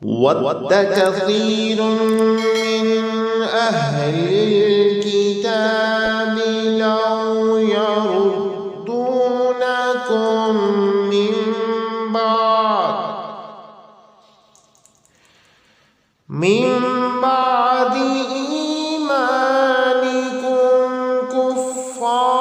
With كثير من أهل الكتاب لو يردونكم من بعد إيمانكم كفارا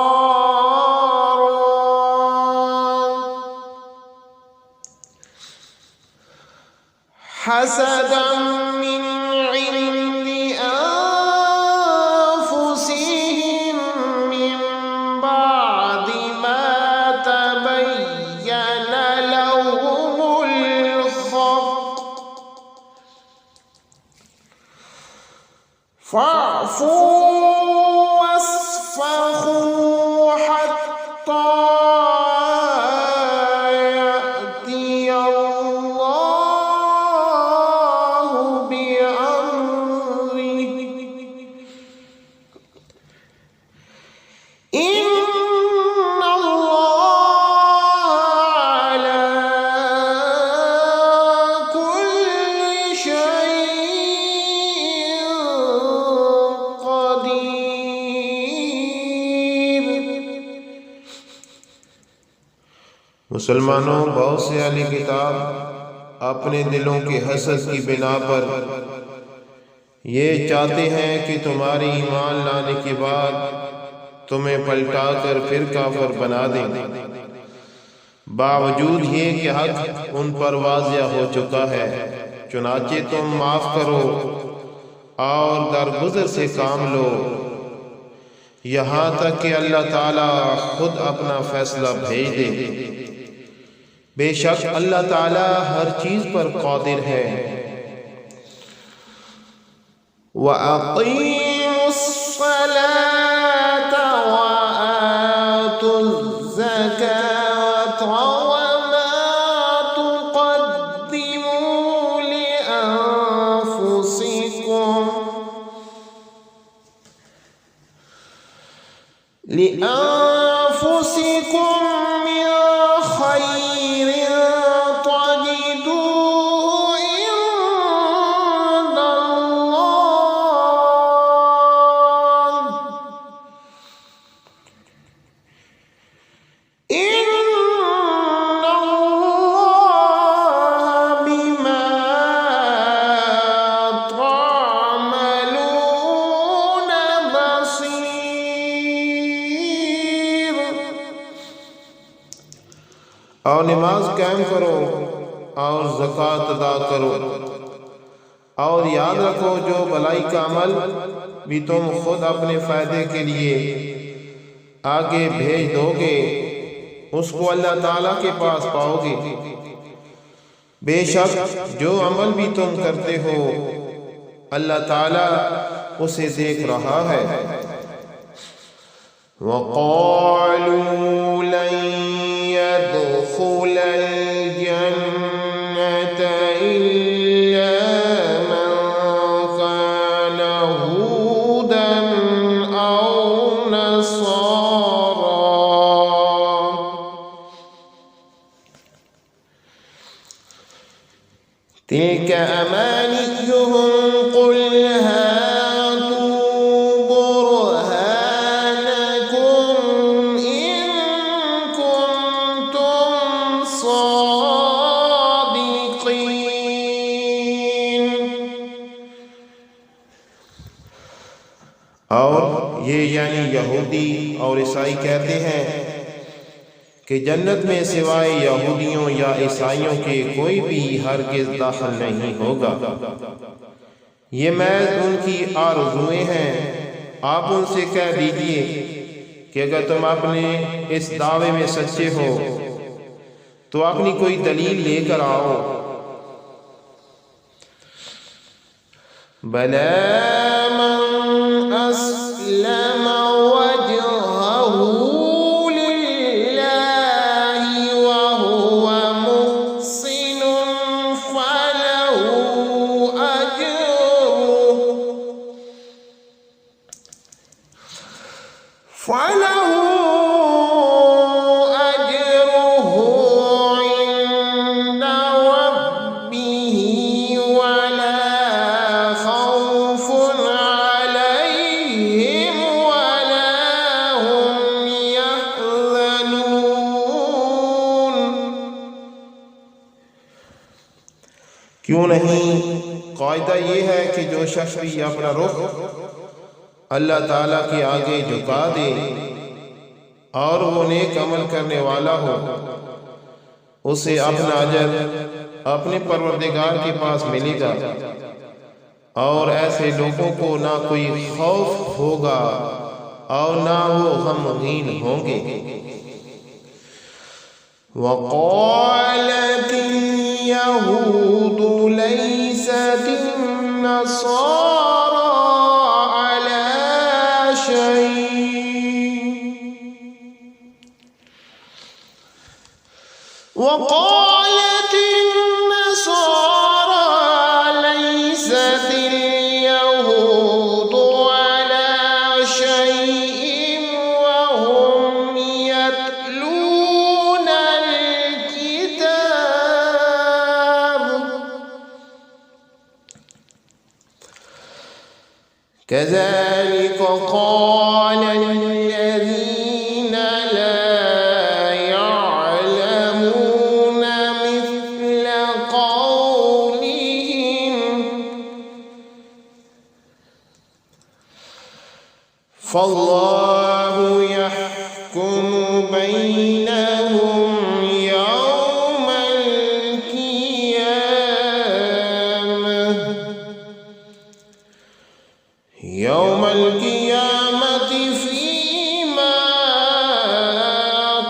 حسدا من عند أنفسهم من بعد ما تبين لهم الحق فاعفوا واصفحوا حتى يأتي الله بأمره إن الله على كل شيء قدير। मुसलमानों, बहुत से अहले किताब अपने दिलों की हसद की बिना पर ये चाहते हैं कि तुम्हारे ईमान लाने के बाद तुम्हें पलटाकर फिर काफिर बना दें, बावजूद ये कि हक उन पर वाज़िया हो चुका है। चुनाचे तुम माफ करो और दरगुजर से काम लो, यहाँ तक कि अल्लाह ताला खुद अपना फैसला भेज दे। बेशक अल्लाह ताला हर चीज पर कादिर है। वअक़ीमुस्सलात वआतुज़्ज़कात वमा तुक़द्दिमू लिअन्फुसिकुम मिन खैरिन तजिदूहु इंदल्लाह इन्नल्लाह बिमा तअमलून बसीर। और नमाज कायम करो और ज़कात अदा करो और याद रखो जो भलाई का अमल भी तुम खुद अपने फ़ायदे के लिए आगे भेज दोगे उसको अल्लाह ताला के पास पाओगे। बेशक जो अमल भी तुम करते हो अल्लाह ताला उसे देख रहा है। वक़ालू लन यदखुलल जन्नता इल्ला मन कान हूदन औ नसारा तिल्क अमानियुहुम कुल हातू बुरहानकुम इन कुंतुम सादिकीन। और ये यानी यहूदी और ईसाई कहते हैं कि जन्नत में सिवाय यहूदियों या ईसाइयों के कोई भी हरगिज़ दाखिल नहीं होगा। ये महज उनकी आरज़ुएं हैं। आप उनसे कह दीजिए कि अगर तुम अपने इस दावे में सच्चे हो तो अपनी कोई दलील लेकर आओ। बला मन अस्लम वजहहू लिल्लाहि वहुव मुहसिनुन फलहू अज्रुहु इंद रब्बिही व क्यों नहीं? कायदा ये है कि जो शख्स भी अपना रुख अल्लाह ताला के आगे झुका दे और वो नेक अमल करने वाला हो, उसे अपना अजर अपने परवरदिगार के पास मिलेगा और ऐसे लोगों को ना कोई खौफ होगा और ना वो गमगीन होंगे। वक़ालतिल यहूदु लैसतिन नसारा अला शै वक़ालतिन नसारा लैसतिल यहूदु अला शैइन वहुम यतलूनल किताब कज़ालिक क़ाल الذين لا يعلمون مثل قولهم فالله يحكم بينهم يوم القيامة فيما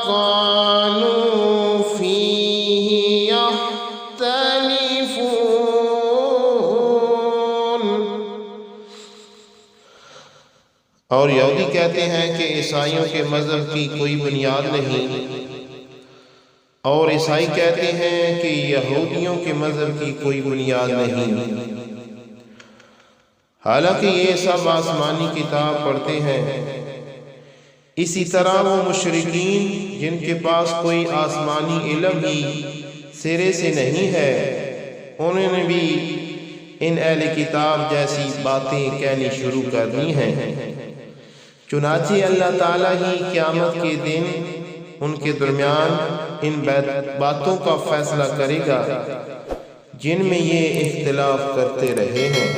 كانوا فيه يختلفون। और यहूदी कहते हैं कि ईसाइयों के मज़हब की कोई बुनियाद नहीं, और ईसाई कहते हैं कि यहूदियों के मज़हब की कोई बुनियाद नहीं। हालांकि ये सब आसमानी किताब पढ़ते हैं। इसी तरह वो मुशरिकीन जिनके पास कोई आसमानी इल्म ही सिरे से नहीं है, उन्होंने भी इन अहले किताब जैसी बातें कहनी शुरू कर दी हैं। चुनांचे अल्लाह ताला ही क़यामत के दिन उनके दरमियान इन बातों का फैसला करेगा जिनमें ये इख्तिलाफ करते रहे हैं।